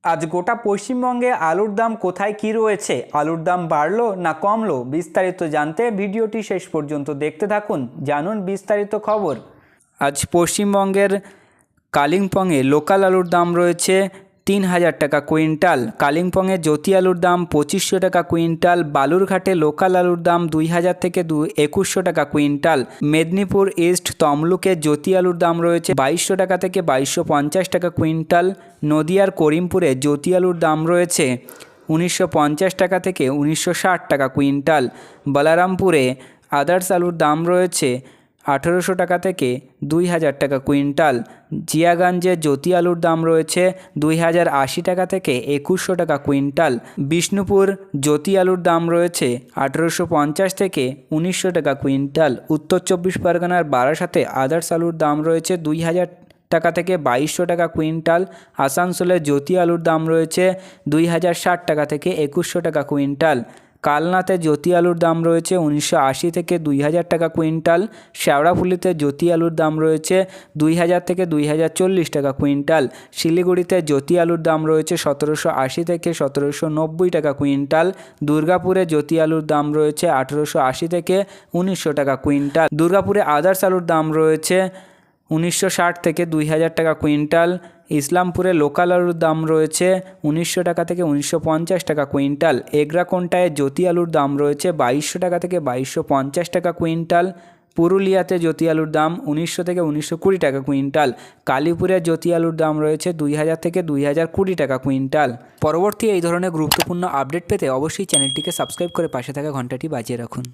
আজ গোটা পশ্চিমবঙ্গে আলুর দাম কোথায় কী রয়েছে, আলুর দাম বাড়লো না কমলো, বিস্তারিত জানতে ভিডিওটি শেষ পর্যন্ত দেখতে থাকুন, জানুন বিস্তারিত খবর। আজ পশ্চিমবঙ্গের কালিম্পংয়ে লোকাল আলুর দাম রয়েছে ৩,০০০ টাকা কুইন্টাল, কালিম্পংয়ে জ্যোতি আলুর দাম ২৫০০ টাকা কুইন্টাল, বালুরঘাটে লোকাল আলুর দাম ২,০০০ থেকে ২,১০০ টাকা কুইন্টাল, মেদিনীপুর ইস্ট তমলুকে জ্যোতি আলুর দাম রয়েছে ২২০০ টাকা থেকে ২২৫০ টাকা কুইন্টাল, নদিয়ার করিমপুরে জ্যোতি আলুর দাম রয়েছে ১৯৫০ টাকা থেকে ১৯৬০ টাকা কুইন্টাল, বলরামপুরে আদার্স আলুর দাম রয়েছে ১৮০০ টাকা থেকে ২,০০০ টাকা কুইন্টাল, জিয়াগঞ্জে জ্যোতি আলুর দাম রয়েছে ২,০৮০ টাকা থেকে ২১০০ টাকা কুইন্টাল, বিষ্ণুপুর জ্যোতি আলুর দাম রয়েছে ১৮৫০ থেকে ১৯০০ টাকা কুইন্টাল, উত্তর চব্বিশ পরগনার বারাসাতে আদার্স আলুর দাম রয়েছে ২,০০০ টাকা থেকে ২২০০ টাকা কুইন্টাল, আসানসোলে জ্যোতি আলুর দাম রয়েছে ২,০৬০ টাকা থেকে ২১০০ টাকা কুইন্টাল, কালনাতে জ্যোতি আলুর দাম রয়েছে ১৯৮০ থেকে ২,০০০ টাকা কুইন্টাল, শেওড়াফুলিতে জ্যোতি আলুর দাম রয়েছে ২,০০০ থেকে ২,০৪০ টাকা কুইন্টাল, শিলিগুড়িতে জ্যোতি আলুর দাম রয়েছে ১৭৮০ থেকে ১৭৯০ টাকা কুইন্টাল, দুর্গাপুরে জ্যোতি আলুর দাম রয়েছে ১৮৮০ থেকে ১৯০০ টাকা কুইন্টাল, দুর্গাপুরে আদার্স আলুর দাম রয়েছে ১৯৬০ থেকে ২,০০০ টাকা কুইন্টাল, ইসলামপুরে লোকাল আলুর দাম রয়েছে ১৯০০ টাকা থেকে ১৯৫০ টাকা কুইন্টাল, এগরাকোন্টায় জ্যোতি আলুর দাম রয়েছে ২২০০ টাকা থেকে ২২৫০ টাকা কুইন্টাল, পুরুলিয়াতে জ্যোতি আলুর দাম ১৯০০ থেকে ১৯২০ টাকা কুইন্টাল, কালীপুরে জ্যোতি আলুর দাম রয়েছে ২,০০০ থেকে ২,০২০ টাকা কুইন্টাল। পরবর্তী এই ধরনের গুরুত্বপূর্ণ আপডেট পেতে অবশ্যই চ্যানেলটিকে সাবস্ক্রাইব করে পাশে থাকা ঘন্টাটি বাজিয়ে রাখুন।